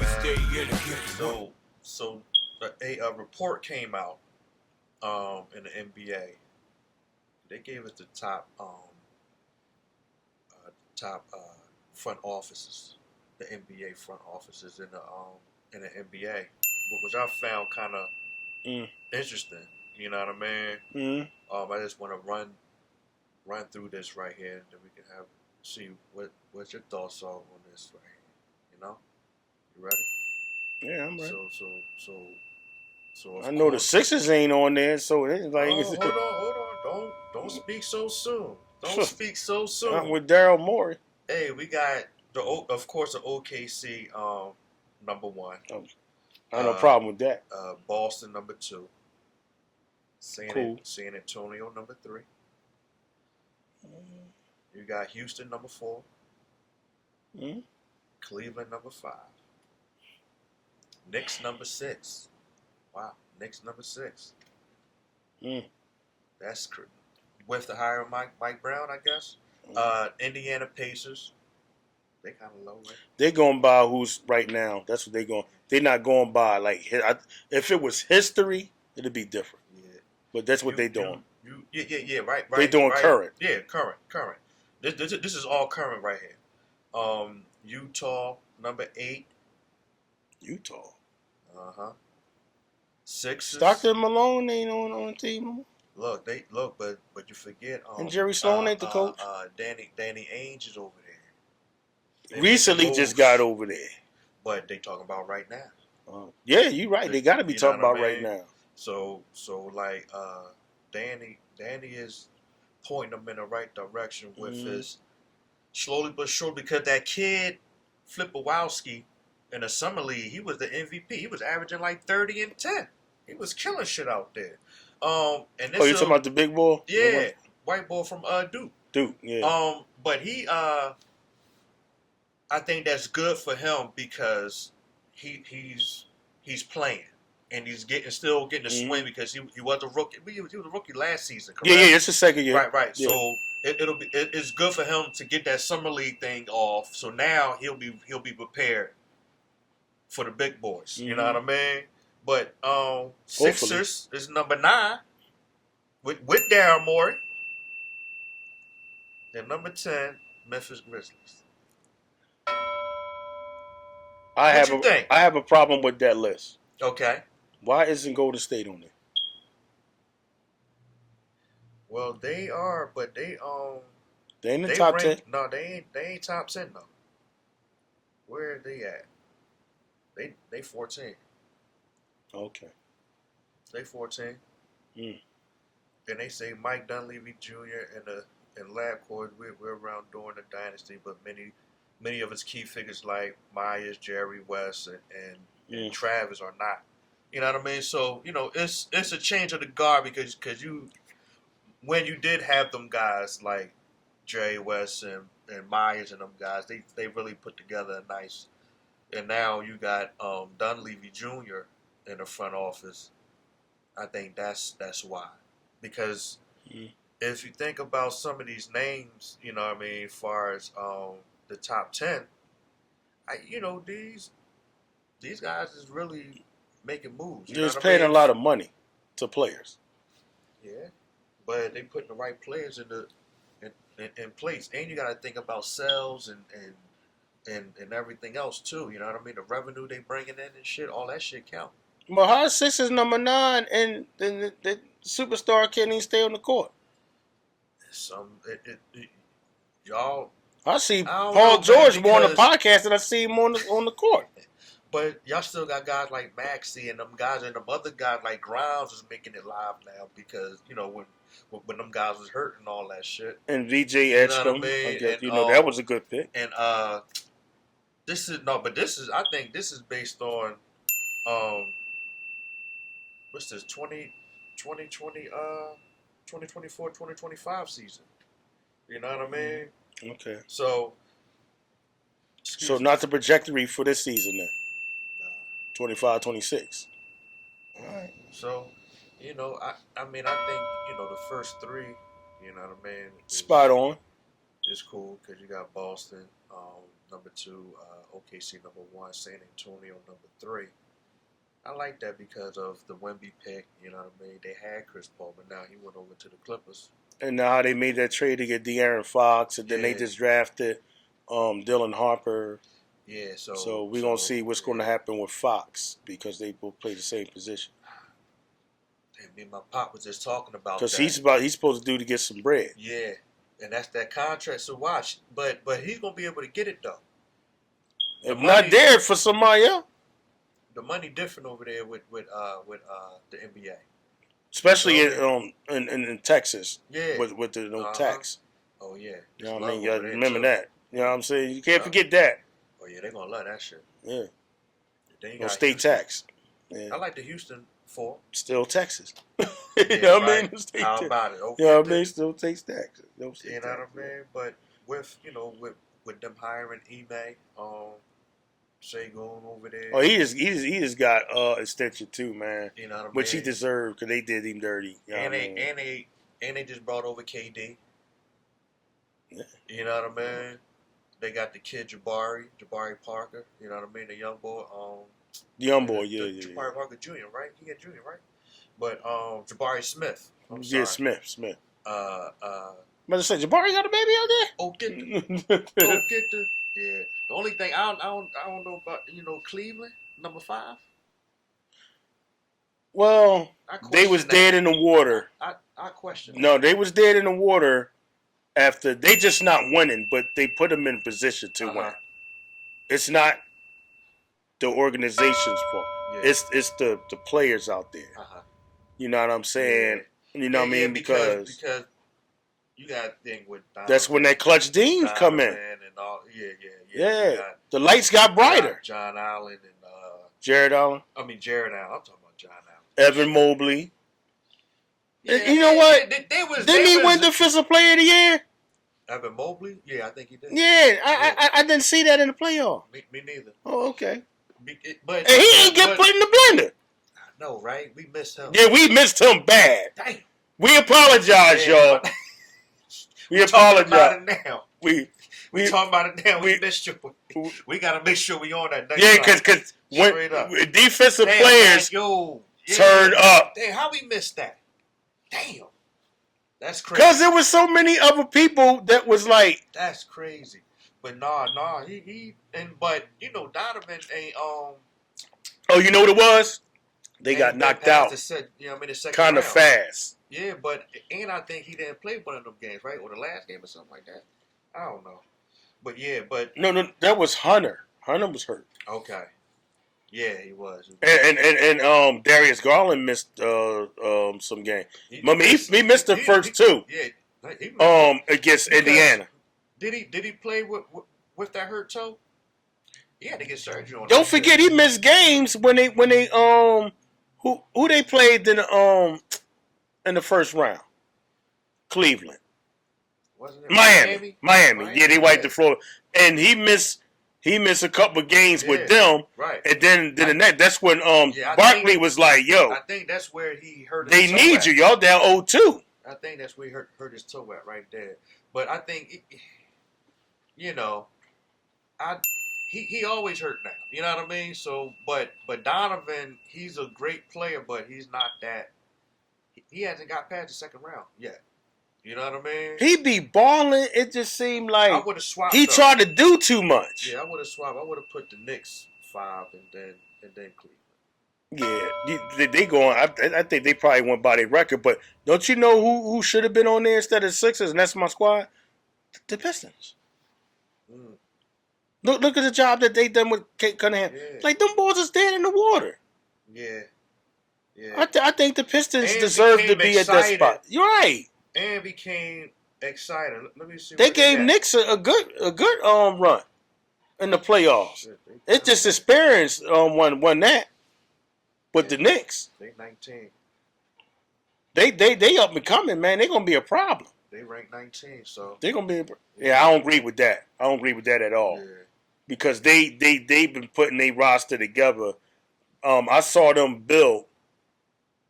man. So a report came out in the NBA. They gave us the top front offices, the NBA front offices in the NBA, which I found kind of interesting. You know what I mean? I just want to run through this right here, and then we can see what your thoughts are on this right here. You know, you ready? Yeah, I'm ready. So of I know course, the Sixers ain't on there, so it's like. Hold on, don't speak so soon. Don't speak so soon. I'm with Daryl Morey. Hey, we got of course the OKC number one. Oh, I have no problem with that. Boston number two. Cool. San Antonio number three. You got Houston number four. Cleveland number five. Knicks number six. Wow, Knicks number six. That's with the hire of Mike Brown, I guess. Indiana Pacers. They kind of low, right? They're going by who's right now. That's what they're going. They're not going by like if it was history, it'd be different. Yeah. But that's what they're doing. Right. They're doing current. Yeah, current. This is all current right here. Utah number 8. Utah. Sixers. Stockton Malone ain't on the team. Look, but you forget. And Jerry Sloan ain't the coach. Danny Ainge is over there. They recently just got over there. But they talking about right now. Yeah, you're right. They got to be talking about right now. So like Danny is pointing them in the right direction with his slowly but surely, because that kid Flipowski in the summer league, he was the MVP. He was averaging like 30 and 10. He was killing shit out there. And this you talking about the big boy? Yeah, white boy from Duke. Duke, yeah. But he I think that's good for him because he's playing and he's still getting a swing because he was a rookie. He was a rookie last season. Correct? Yeah, it's the second year. Right. Yeah. So it's good for him to get that summer league thing off. So now he'll be prepared for the big boys. You know what I mean? But Sixers is number 9 with Daryl Morey. And number 10, Memphis Grizzlies. I have a problem with that list. Okay. Why isn't Golden State on there? Well, they are, but they in the top 10. No, they ain't top 10 though. Where are they at? They 14. Okay. They 14. And they say Mike Dunleavy Jr. and LabCorp, we're around during the dynasty, but many of its key figures like Myers, Jerry West, and Travis are not. You know what I mean? So it's a change of the guard because when you did have them guys like Jerry West and Myers and them guys, they really put together a nice. And now you got Dunleavy Jr. in the front office. I think that's why, because if you think about some of these names, you know what I mean, as far as the top 10, these guys is really making moves. They're just paying a lot of money to players. Yeah, but they putting the right players in place, and you got to think about sales and everything else too. You know what I mean? The revenue they bringing in and shit, all that shit count. Well, how is Sixers number 9 and the superstar can't even stay on the court? Y'all. I see Paul George more on the podcast than I see him on the court. But y'all still got guys like Maxey and them guys and them other guys like Grimes is making it live now because when them guys was hurt and all that shit. And VJ etched them. That was a good pick. And I think this is based on what's this 2020 2024 2025 season. You know what I mean? Okay. So not the trajectory for this season then. 25-26. All right. So, I think, the first 3, you know what I mean? Spot on. It's cool because you got Boston. number 2, OKC number 1, San Antonio number 3. I like that because of the Wemby pick. You know what I mean? They had Chris Paul, but now he went over to the Clippers. And now how they made that trade to get De'Aaron Fox, and then they Yeah. just drafted Dylan Harper. Yeah, So we're going to see what's going to happen with Fox because they both play the same position. And me and my pop was just talking about Because that. he's supposed to do to get some bread. Yeah, and that's that contract. So watch, but he's gonna be able to get it though. If not there for somebody else. The money different over there with the NBA. Especially in Texas. Yeah. With the tax. Oh yeah. You know what I mean? You remember that. You know what I'm saying? You can't forget that. Oh yeah, they're gonna love that shit. Yeah. Then you No got state Houston. tax. Yeah. I like the Houston 4. Still Texas. Yeah, You know what I right. mean? State How tax. about it? Okay. You know what I mean? Still takes taxes. No state You know tax. what I mean? But with them hiring Ime, Shagun over there. Oh, he just got extension too, man. You know what I mean? Which he deserved because they did him dirty. You know And what I mean? they just brought over KD. Yeah. You know what I mean? They got the kid Jabari Parker. You know what I mean? The young boy. Young boy, Jabari Parker Jr. Right? He got Junior, right? But Jabari Smith. I'm Yeah, sorry. Smith. Uh, But say Jabari got a baby out oh get the, there. oh get the. Yeah. The only thing I don't know about Cleveland number 5. Well, I they was question dead that. in the water. I question. No, they was dead in the water after they just not winning, but they put them in position to Uh-huh. win. It's not the organization's fault. Yeah. It's the players out there. Uh-huh. You know what I'm saying? You know what I mean? Because you got a thing with Donovan, that's when that clutch Deans come in. And all, yeah. Yeah. You got The lights got brighter. John Allen and Jared Allen, Jared Allen. I'm talking about John Allen. Evan Mobley. Yeah, You know what? Didn't he win the Defensive Player of the Year? Evan Mobley? Yeah, I think he did. Yeah, I didn't see that in the playoff. Me neither. Oh, okay. But And he ain't get put in the blender. I know, right? We missed him. Yeah, we missed him bad. Damn. We apologize, y'all. We Talking apologize. about it now. We talking about it now. We we- missed you. We gotta make sure we on that next yeah, time. because when Straight up. defensive Damn, players man, turn up. Damn, how we missed that? Damn. That's crazy. Because there was so many other people that was like, That's crazy. But nah, but Donovan ain't oh, you know what it was? They got knocked out the second kind of round. fast. Yeah, but I think he didn't play one of them games, right? Or the last game or something like that. I don't know. But yeah, No, that was Hunter. Hunter was hurt. okay. Yeah, he was. And Darius Garland missed some game. He He missed the first two. Yeah. He missed Against because- Indiana. Did he play with that hurt toe? He had to get surgery on. Don't that forget shit. he missed games when they who they played in the first round. Cleveland. Wasn't it Miami. Yeah, they wiped the floor. And he missed a couple of games with them. Right. And then the next, that's when I Barkley was like, yo, I think that's where he hurt his they toe need at. you. Y'all down 0-2. I think that's where he hurt his toe at right there. But I think, he always hurt now. You know what I mean? So, but Donovan, he's a great player, but he's not that. He hasn't got past the second round yet. You know what I mean? He be balling. It just seemed like I would have swapped. he though. tried to do too much. Yeah, I would have swapped. I would have put the Knicks 5 and then Cleveland. Yeah, they going. I think they probably went by their record. But don't you know who should have been on there instead of the Sixers? And that's my squad. The Pistons. Mm. Look at the job that they done with Kate Cunningham. Yeah. Like them boys is dead in the water. Yeah. I think the Pistons And deserve to became be at that excited. spot. You're right. And became excited. Let me see. They where gave at. Knicks a good run in the playoffs. Shit, It's just experience won that. But the Knicks, They 19. they up and coming, man. They're gonna be a problem. They ranked 19. So They're gonna be. Yeah, I don't agree with that. I don't agree with that at all. yeah. Because they've been putting their roster together. I saw them build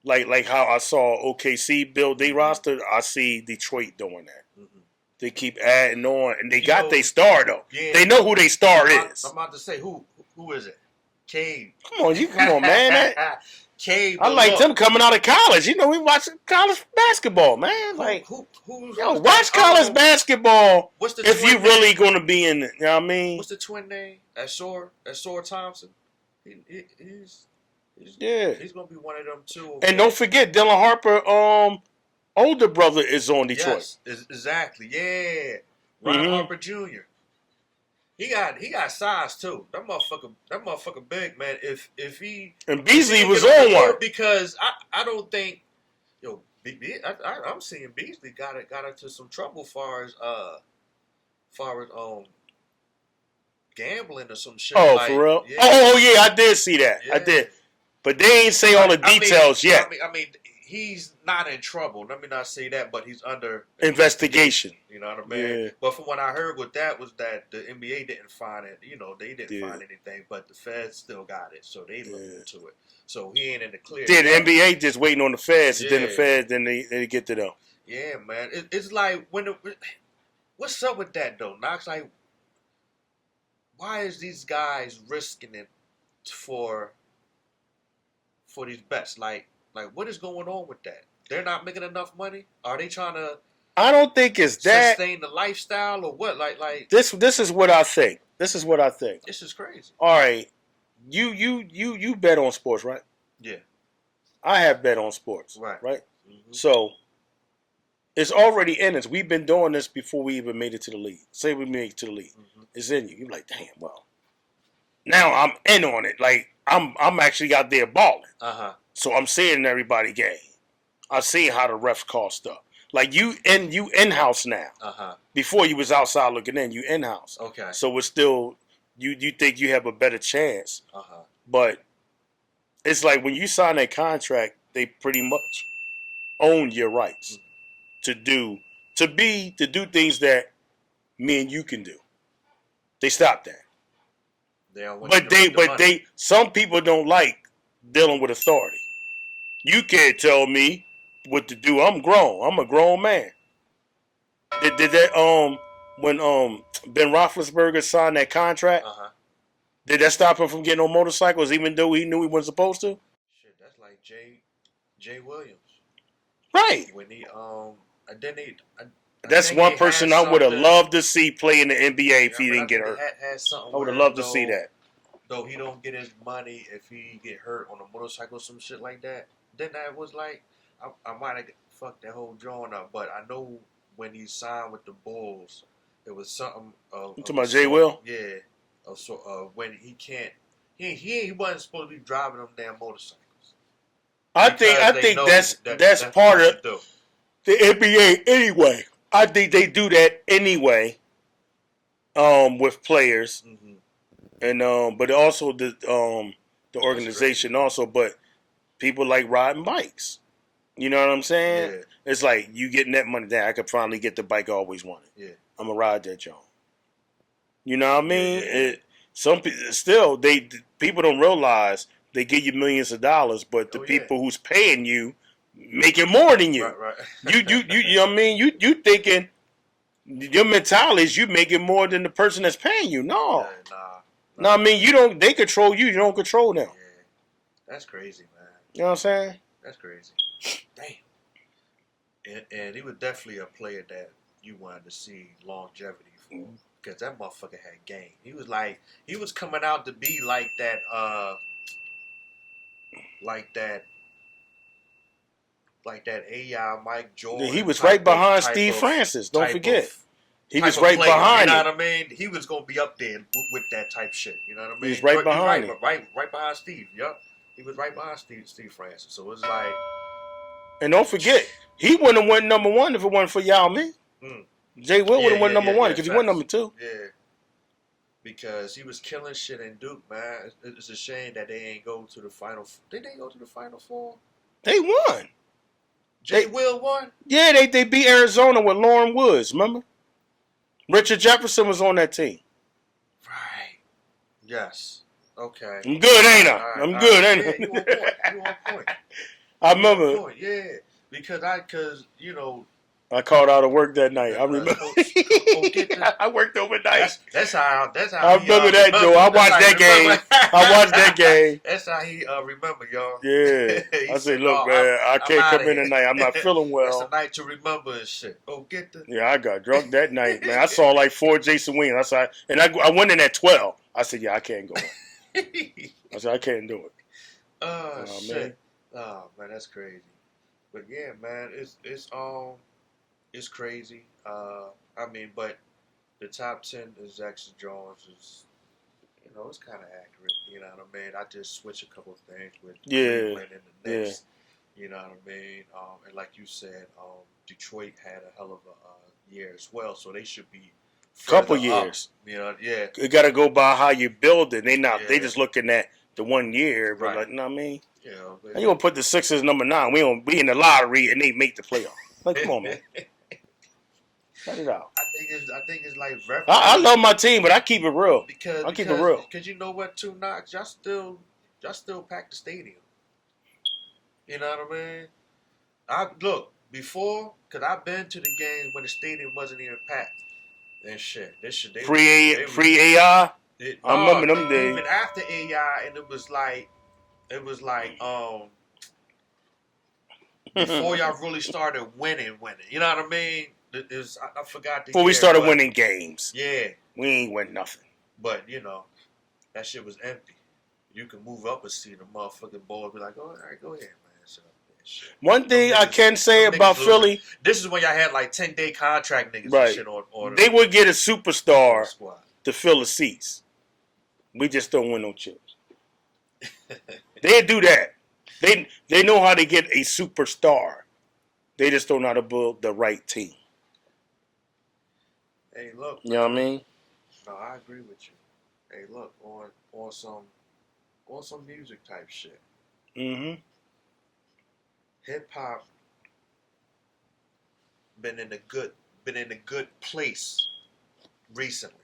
like how I saw OKC build their roster. I see Detroit doing that. Mm-hmm. they keep adding on, and they You got know, their star though. yeah. They know who their star is. I'm about to say who is it? Cade. Come on, man. Cade. I like them coming out of college. You know, we watch college basketball, man. Watch college basketball. What's the if you really going to be in it? You know what I mean? What's the twin name? Ashore Thompson. He's going to be one of them too. And don't forget, Dylan Harper, older brother is on Detroit. Yes, exactly. Yeah, Ron Harper Jr. He got size too. That motherfucker big, man. If he and Beasley was on one because I don't think I'm seeing Beasley got into some trouble far as gambling or some shit. Oh, for real? Yeah. Oh yeah, I did see that. Yeah. I did, but they ain't say all the details yet. I mean, he's not in trouble. Let me not say that, but he's under investigation. You know what I mean? Yeah. But from what I heard with that was that the NBA didn't find it. You know, they didn't find anything, but the Feds still got it, so they looked into it. So he ain't in the clear. Yeah, the NBA just waiting on the Feds, and then the Feds, then they get to them. Yeah, man. It's like what's up with that though, Knox? Like, why is these guys risking it for these bets? Like, what is going on with that? They're not making enough money? Are they trying to? I don't think it's that sustain the lifestyle or what? Like this is what I think. This is crazy. All right, you bet on sports, right? Yeah, I have bet on sports, right? Mm-hmm. So it's already in us. We've been doing this before we even made it to the league. Say we made it to the league, it's in you. You're like, damn, well, now I'm in on it. Like I'm actually out there balling. So I'm seeing everybody game. I see how the refs call stuff. Like you in-house now. Before you was outside looking in, you in-house. Okay. So it's still you think you have a better chance. But it's like when you sign that contract, they pretty much own your rights to do things that me and you can do. They stopped that. But some people don't like dealing with authority. You can't tell me what to do. I'm grown. I'm a grown man. Did that when Ben Roethlisberger signed that contract? Did that stop him from getting on motorcycles, even though he knew he wasn't supposed to? Shit, that's like Jay Williams, right? When he that's one person I would have loved to see play in the NBA if he didn't get hurt. I would have loved to see that. Though he don't get his money if he get hurt on a motorcycle or some shit like that. Then that was like, I might have fucked that whole drawing up, but I know when he signed with the Bulls, it was something. You talking about Jay Will? Yeah. When he can't, he wasn't supposed to be driving them damn motorcycles. I think that's part of the NBA anyway. I think they do that anyway. With players, and but also the organization also, but people like riding bikes. You know what I'm saying? Yeah. It's like you getting that money down. I could finally get the bike I always wanted. Yeah, I'm gonna ride that John. You know what I mean? Yeah. People don't realize they give you millions of dollars, but the people who's paying you making more than you. Right. You know what I mean? You thinking your mentality is you making more than the person that's paying you. No. No, I mean they control you, you don't control them. Yeah. That's crazy, man. You know what I'm saying? That's crazy. Damn. And he was definitely a player that you wanted to see longevity for. Because that motherfucker had game. He was coming out to be like that AI Mike Jordan. He was right behind Steve Francis. Don't forget. He was right behind him. You know what I mean? He was going to be up there with that type shit. You know what I mean? He was right behind him. Right behind Steve. Yup. He was right behind Steve Francis. So it's like... And don't forget, he wouldn't have won number one if it wasn't for Yao Ming. Jay Will would have won number one because he won number two. Yeah. Because he was killing shit in Duke, man. It's a shame that they ain't go to the Final... Did they go to the Final Four? They won. Jay Will won? Yeah, they beat Arizona with Lauren Woods, remember? Richard Jefferson was on that team. Right. Yes. Okay. I'm good, ain't I? I'm good, ain't I? You on point. I remember. Yeah. Because I called out of work that night. I remember. I worked overnight. That's how. I remember that, Joe. I watched that game. I watched that game. That's how he remember, y'all. Yeah. I said, look, man, I can't come in tonight. I'm not feeling well. That's a night to remember and shit. Go get the. Yeah, I got drunk that night, man. I saw like 4 Jason Williams. I went in at 12. I said, yeah, I can't go in. I said, I can't do it. Oh, shit. Man. Oh, man, that's crazy. But yeah, man, it's crazy. I mean, but the top 10 is Jackson Jones is, it's kind of accurate. You know what I mean? I just switch a couple of things with Cleveland and the Knicks. Yeah. You know what I mean? And like you said, Detroit had a hell of a year as well, so they should be couple years. Up, yeah. You got to go by how you build it. They just looking at the 1 year, but like, you know what I mean? Yeah. You gonna put the Sixers number 9? We in the lottery and they make the playoff. Like, come on, man. Cut it out. I think it's like I love my team, but I keep it real. I keep it real. Because you know what, too, Knox, y'all still pack the stadium. You know what I mean? Look, before, because I've been to the games when the stadium wasn't even packed and shit. Free AI? I remember them days. Even after AI, and it was like before y'all really started winning. You know what I mean? I forgot before we started winning games. Yeah. We ain't win nothing. But, that shit was empty. You can move up a seat, the motherfucking ball be like, oh, all right, go ahead, man. Shut up, man. Shit. One thing I can say about Philly. This is when y'all had like 10-day contract niggas and shit on they would get a superstar to fill the seats. We just don't win no chips. They do that. They know how to get a superstar. They just don't know how to build the right team. Hey, look. You know what I mean? No, I agree with you. Hey, look, on some music type shit. Mm-hmm. Hip hop been in a good place recently.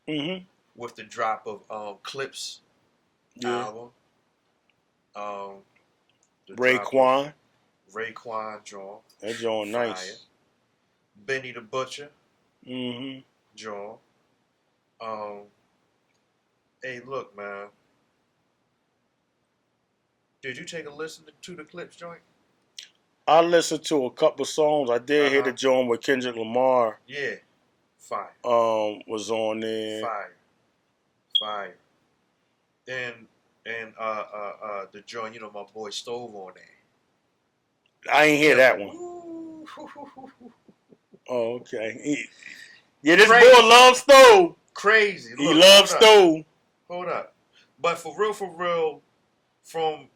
Mm-hmm. With the drop of Clips album. Raekwon John. That John nice. Benny the Butcher. Mm-hmm. John. Hey, look, man. Did you take a listen to the Clips joint? I listened to a couple songs. I did hear the joint with Kendrick Lamar. Yeah. Fire. Was on there. Fire. And the joint, my boy Stove on there. I ain't hear that one. Oh, okay. This boy loves Stove. Crazy. He loves Stove. Hold up. But for real, from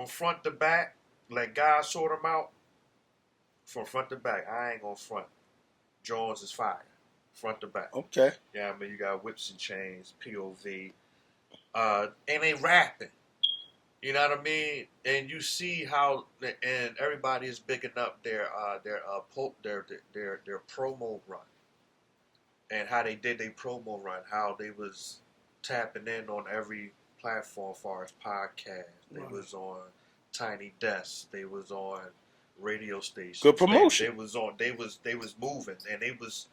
front to back, like God sort him out. From front to back, I ain't gonna front. Jones is fire. Front to back. Okay. Yeah, I mean, you got Whips and Chains, POV. And they rapping. You know what I mean? And you see how, and everybody is bigging up their promo run, and how they did their promo run, how they was tapping in on every platform as far as podcast. They was on Tiny Desk. They was on radio stations. Good promotion. They was moving, and they was,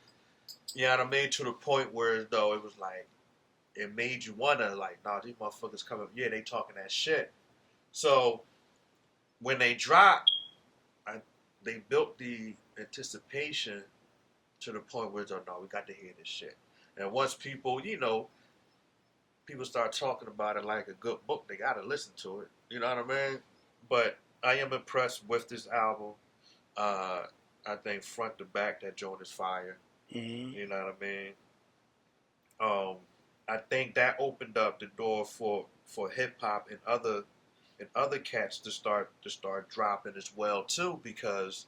you know what I mean, to the point where though it was like, it made you wonder, like, nah, these motherfuckers coming, yeah, they talking that shit. So when they dropped, they built the anticipation to the point where, oh, no, we got to hear this shit. And once people, people start talking about it like a good book, they got to listen to it. You know what I mean? But I am impressed with this album. I think front to back, that joint is fire. Mm-hmm. You know what I mean? I think that opened up the door for hip hop and other cats to start dropping as well too, because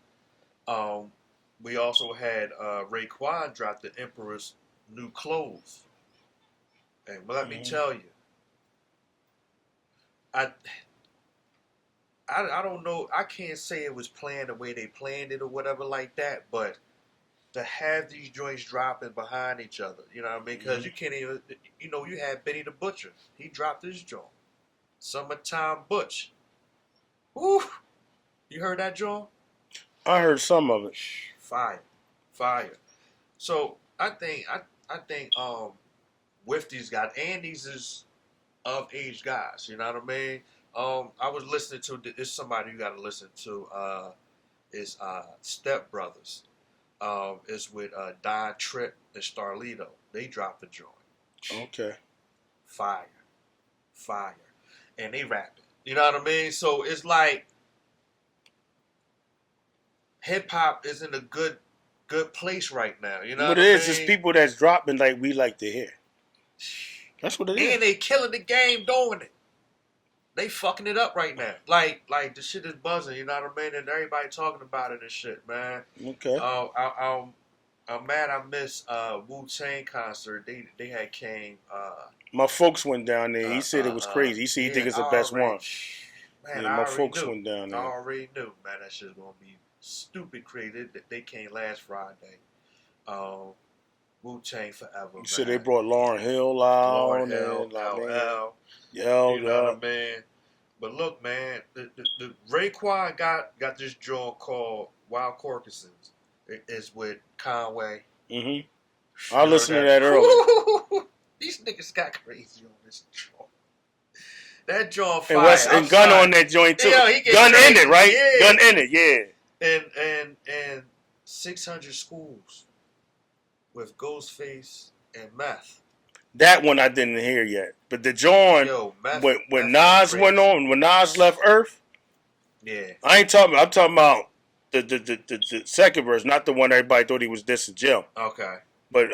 we also had Raekwon drop the Emperor's New Clothes, and let me tell you, I don't know, I can't say it was planned the way they planned it or whatever like that, but to have these joints dropping behind each other, you know what I mean? Because you can't even, you had Benny the Butcher. He dropped his joint. Summertime Butch. Woo! You heard that joint? I heard some of it. Fire. So I think with these guys, and these is of age guys. You know what I mean? I was listening to it's somebody you got to listen to. Is Step Brothers. It's with Don Tripp and Starlito. They dropped the joint. Okay. Fire, and they rapping. You know what I mean? So it's like hip hop is in a good place right now. You know what it is? It's people that's dropping like we like to hear. That's what it is. And they killing the game doing it. They fucking it up right now. Like the shit is buzzing. You know what I mean? And everybody talking about it and shit, man. Okay. I'm mad I missed Wu-Tang concert. They had came. My folks went down there. He said it was crazy. He said he think it's the best one. Man, my folks went down there. I already knew, man. That shit's gonna be stupid crazy. They came last Friday. Wu-Tang forever. You said they brought Lauryn Hill out. Lauryn Hill, LL. You know what I mean? But look, man, the Raekwon got this joint called Wild Corcusons. It's with Conway. Mm-hmm. I listened to that earlier. These niggas got crazy on this joint. That joint fire. And Gun on that joint too. Yeah, Gun crazy. in it, right? Yeah. Gun in it, yeah. And 600 schools with Ghostface and Meth. That one I didn't hear yet. But the joint when Nas went on, when Nas left Earth. Yeah. I ain't talking. I'm talking about the second verse, not the one everybody thought he was dissing Jim. Okay. But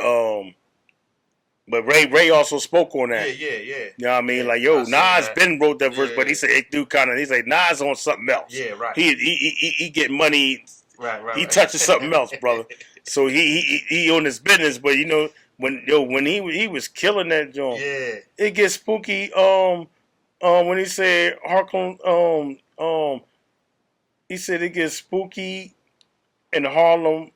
Ray also spoke on that. Yeah. You know what I mean? Like, yo, Nas Ben wrote that verse, but he said it do kind of. He said Nas on something else. Yeah, right. He get money. Right. He touches something else, brother. So he on his business, but you know when he was killing that joint. Yeah. It gets spooky. When he said Harlem, he said it gets spooky in Harlem,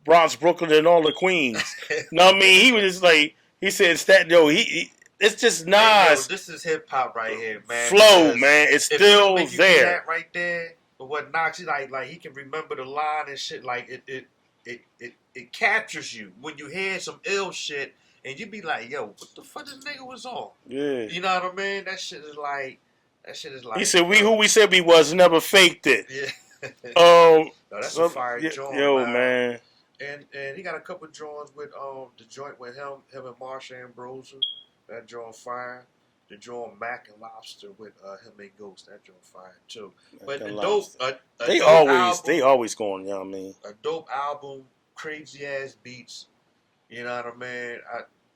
Bronx, Brooklyn, and all the Queens. No, I mean he was just like he said it's just Nas. Hey, this is hip hop right here, man. Flow, man, it's still there. That right there. But what knocks like he can remember the line and shit. Like it captures you when you hear some ill shit and you be like, yo, what the fuck this nigga was on? Yeah. You know what I mean? That shit is like. He said who we said we was never faked it. Yeah. No, that's a fire joint. Yo, man. And he got a couple joints with the joint with him and Marsha Ambrosia. That joint fire. The joint Mac and Lobster with him and Ghost. That joint fire too. But the dope. They always going. You know what I mean? A dope album, crazy ass beats. You know what I mean?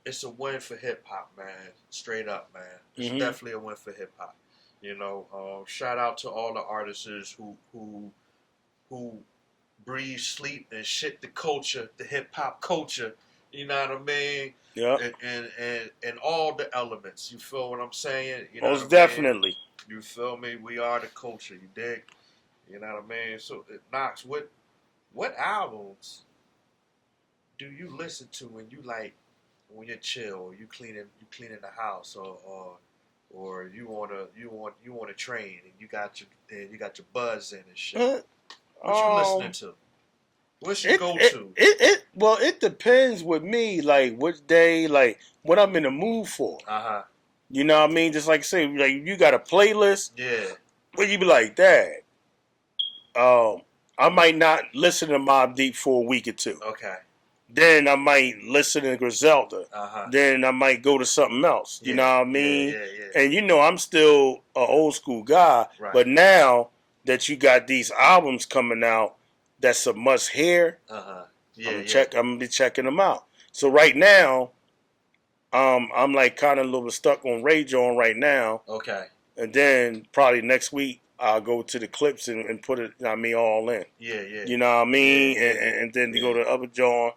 It's a win for hip hop, man. Straight up, man. It's definitely a win for hip hop. You know, shout out to all the artists who breathe, sleep, and shit the culture, the hip hop culture. You know what I mean? Yeah. And all the elements. You feel what I'm saying? You know Most definitely. You feel me? We are the culture. You dig? You know what I mean? So, Knox, what albums do you listen to when you when you're chill, or you cleaning the house, or you want to train and you got your buzz in and shit? What you listening to? What's your go-to? It depends with me, like which day, like what I'm in the mood for. You know what I mean? Just like say, like you got a playlist. Yeah. Where you be like, Dad, I might not listen to Mobb Deep for a week or two. Okay. Then I might listen to Griselda. Then I might go to something else. You know what I mean? Yeah. And you know, I'm still an old school guy. Right. But now that you got these albums coming out, that's a must hear. I'm gonna be checking them out. So right now, I'm like kind of a little stuck on Ray John right now. Okay. And then probably next week I'll go to the clips and put it, all in. Yeah. You know what I mean? And then to go to other John.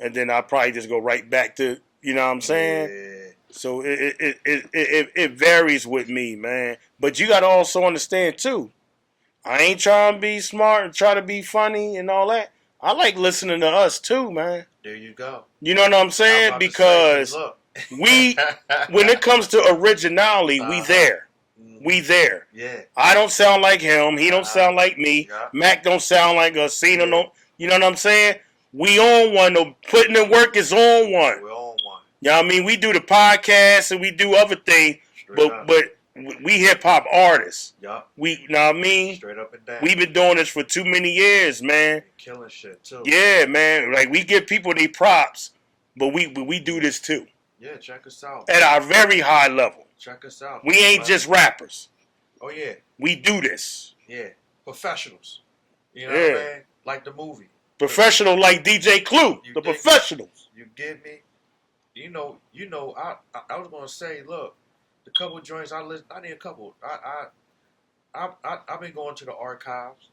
And then I'll probably just go right back to, you know what I'm saying? Yeah. So it varies with me, man. But you got to also understand, too. I ain't trying to be smart and try to be funny and all that. I like listening to us, too, man. There you go. You know what I'm saying? Because when it comes to originality, we there. We there. Yeah. I don't sound like him. He don't sound like me. Yeah. Mac don't sound like us. Cena don't. You know what I'm saying? We on one. The putting in work is on one. We're on one. You know what I mean? We do the podcast and we do other things, but we hip hop artists. Yeah. We, you know what I mean? Straight up and down. We've been doing this for too many years, man. Killing shit too. Yeah, man. Like we give people their props, but we do this too. Yeah, check us out. At our very high level. Check us out. We ain't just rappers. Oh yeah. We do this. Yeah. Professionals. You know what I mean? Like the movie. Professional like DJ Clue. The professionals. You get me? You know, I was gonna say, look, the couple joints I need a couple. I've been going to the archives.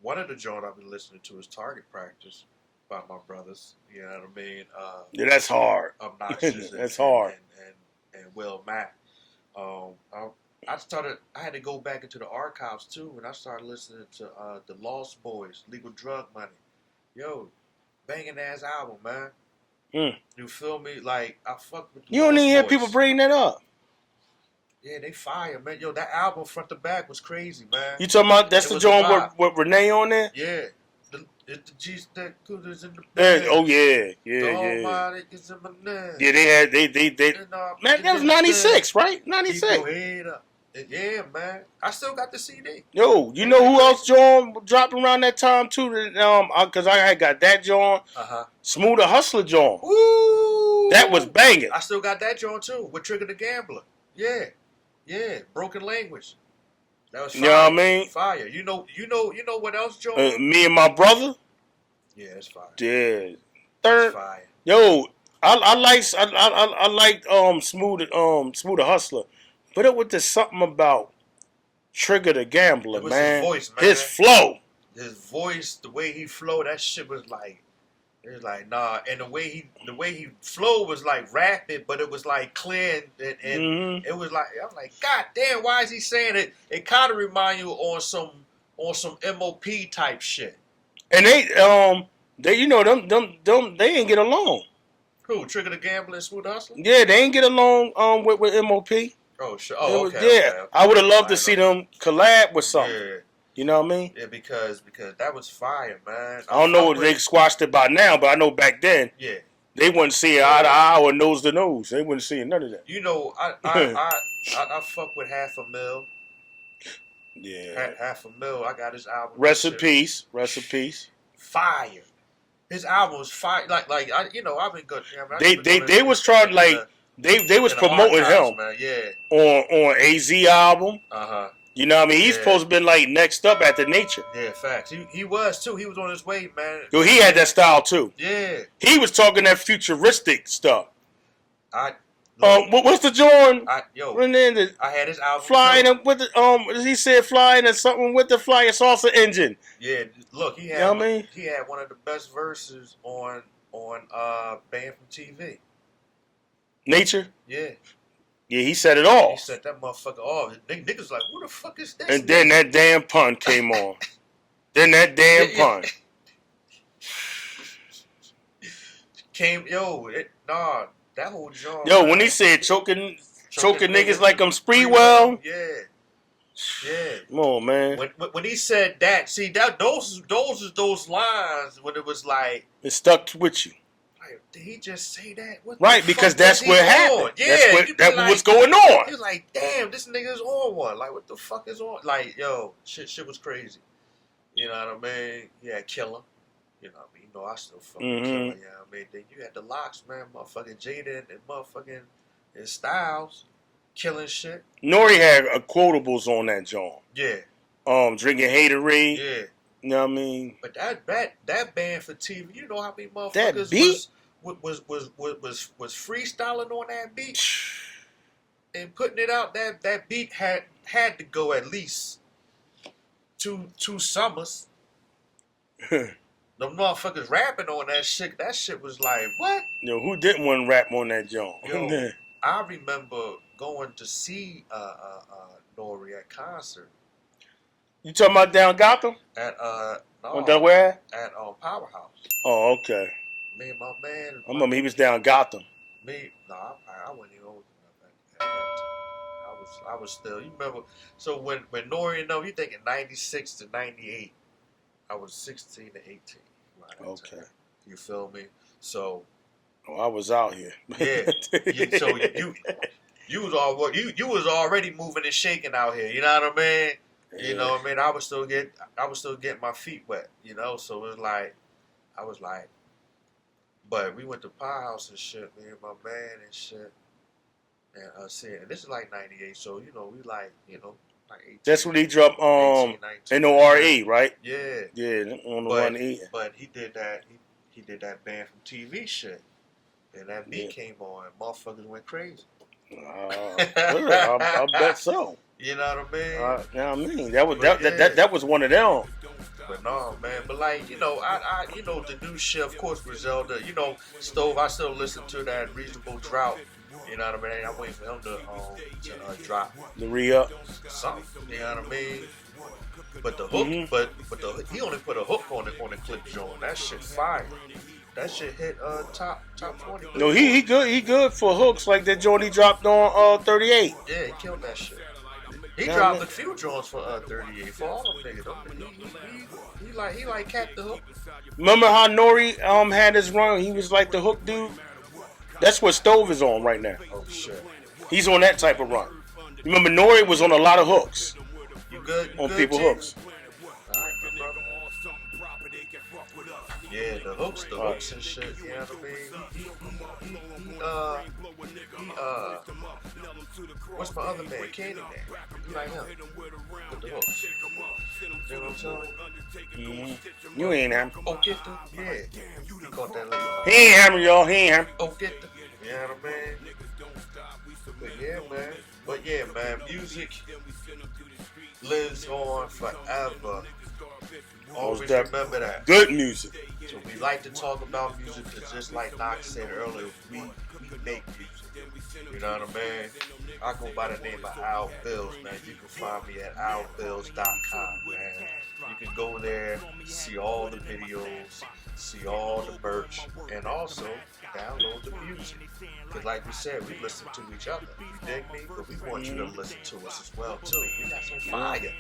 One of the joints I've been listening to is Target Practice by my brothers. You know what I mean? Yeah, that's hard. Obnoxious. That's hard. And Will Mack. I had to go back into the archives too, and I started listening to the Lost Boys, Legal Drug Money. Yo, banging ass album, man. You feel me? Like, I fuck with the You don't even hear people bring that up. Yeah, they fire, man. Yo, that album front to back was crazy, man. You talking about that's the joint with Renee on there? Yeah. The G's that good is in the bed. Oh yeah. Yeah, they man, that was 96, right? 96. Keep your head up. Yeah, man. I still got the CD. Yo, you know who else dropped around that time too? Because I had got that joint. Smooth the Hustler joint. Ooh. That was banging. I still got that joint too with Trigger the Gambler. Yeah. Broken Language. That was fire. You know what I mean? Fire. You know what else, Joe? Me and my brother. Yeah, it's fire. Yeah. Third. Fire. Yo, I like Smooth the Hustler, but it was just something about Trigger the Gambler, man. His voice, man. His flow. His voice, the way he flowed, that shit was like. It was like, nah, and the way he flowed was like rapid, but it was like clear and it was like, I'm like, God damn, why is he saying it? It kind of remind you on some MOP type shit. And they you know them they ain't get along. Who? Trigger the Gambler and Smooth Hustler? Yeah, they ain't get along with MOP. Oh sure. Oh okay. Okay. I would have loved to see them collab with something. Yeah. You know what I mean? Yeah, because that was fire, man. I don't know if they squashed it by now, but I know back then. Yeah. They wouldn't see it eye to eye or nose to nose. They wouldn't see none of that. You know, I fuck with $500,000. Yeah. $500,000. I got his album. Rest in peace. Fire. His album was fire. Like I've been good. They was trying they was promoting him. Man. Yeah. On AZ album. You know what I mean? He's supposed to be like next up after Nature. Yeah, facts. He was too. He was on his way, man. Yo, he had that style too. Yeah. He was talking that futuristic stuff. Look, what's the joint? I had his album flying too. With the he said flying and something with the flying salsa engine. Yeah, look, he had. You know what I mean? He had one of the best verses on Banned from TV. Nature. Yeah. Yeah, he said it all. He said that motherfucker off. Niggas like, who the fuck is this? And then that damn pun came on. That whole joint. Yo, when he said choking niggas like I'm Spreewell. Yeah. Come on, man. When he said that, see those lines when it was like it stuck with you. Did he just say that? Right, because that's what happened. Yeah, that's what's going on. He was like, damn, this nigga's on one. Like, what the fuck is on? Like, yo, shit was crazy. You know what I mean? Yeah, Killer. You know what I mean? You know I still fucking Killer. You know what I mean? Then you had the Locks, man, motherfucking Jada and motherfucking and Styles killing shit. Nori had quotables on that joint. Yeah. Drinking Haterade. Yeah. You know what I mean? But that Banned for TV, you know how many motherfuckers that beat? was freestyling on that beat and putting it out. That beat had to go at least two summers. Them motherfuckers rapping on that shit. That shit was like, what? Yo, who didn't want to rap on that joint? Yo, I remember going to see Nori at concert. You talking about down Gotham? No, where? At Powerhouse. Oh, okay. Me and my man. I remember he was down Gotham. I wasn't even old enough at that time. I was I was still. You remember? So when Nori and them, you thinking 96 to 98. I was 16 to 18. Right? Okay. You feel me? So. Oh, I was out here. Yeah. So you was already moving and shaking out here. You know what I mean? Yeah. You know what I mean? I was still getting my feet wet. You know, so it was like, I was like, but we went to Pie House and shit, me and my man and shit. And this is like 98, so you know we like, you know, like 18. That's when he dropped NORE, right? Yeah. Yeah, on the 1E. But he did that. He did that band from TV shit, and that beat came on, and motherfuckers went crazy. I bet so. You know what I mean? You know what I mean? That was one of them. But no, man. But like, you know, I you know, the new shit, of course, Griselda. You know, Stove. I still listen to that Reasonable Drought. You know what I mean? I'm waiting for him to drop the re-up something. You know what I mean? But the hook, but he only put a hook on the clip joint. That shit fire. That shit hit top 20. No, he good for hooks like that joint he dropped on 38. Yeah, he killed that shit. He dropped a few joints for 38 for all them niggas. He like Cat the Hook. Remember how Nori had his run? He was like the hook dude. That's what Stove is on right now. Oh shit. He's on that type of run. Remember Nori was on a lot of hooks. You good? On people hooks. Yeah, the hooks and shit. You know what I mean? What's my other man? Candyman. You like him? With the hooks. You know what I'm saying? You ain't him. Oh, get the. Yeah. He caught that lady. He ain't hammer, y'all. He ain't hammer. Oh, get the. You know what I mean? But yeah, man. Music lives on forever. Always remember that. Good music. So we like to talk about music because just like Knox said earlier, we make music. You know what I mean? I go by the name of Al Bills, man. You can find me at albills.com, man. You can go there, see all the videos, see all the merch, and also download the music. Because like we said, we listen to each other. You dig me? But we want you to listen to us as well, too. We got some fire.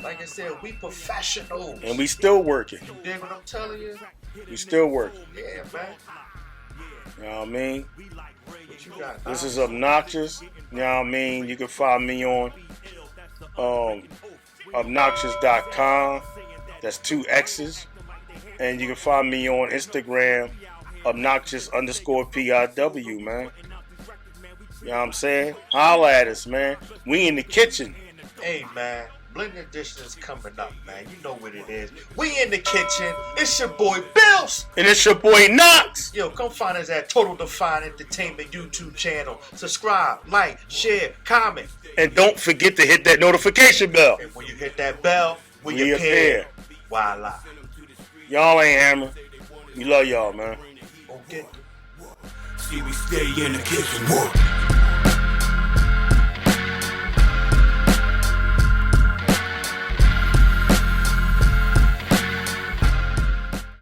Like I said, we professionals. And we still working. You dig what I'm telling you? We still working. Yeah, man. You know what I mean? What you got? This is Obnoxious. You know what I mean? You can find me on obnoxious.com. That's 2 X's. And you can find me on Instagram, obnoxious_PIW, man. You know what I'm saying? Holla at us, man. We in the kitchen. Hey, man. Blend Edition is coming up, man. You know what it is. We in the kitchen. It's your boy Bills. And it's your boy Knox. Yo, come find us at Total Define Entertainment YouTube channel. Subscribe, like, share, comment. And don't forget to hit that notification bell. And when you hit that bell, we appear. Voila. Y'all ain't hammer. We love y'all, man. Okay. See, we stay in the kitchen. Work.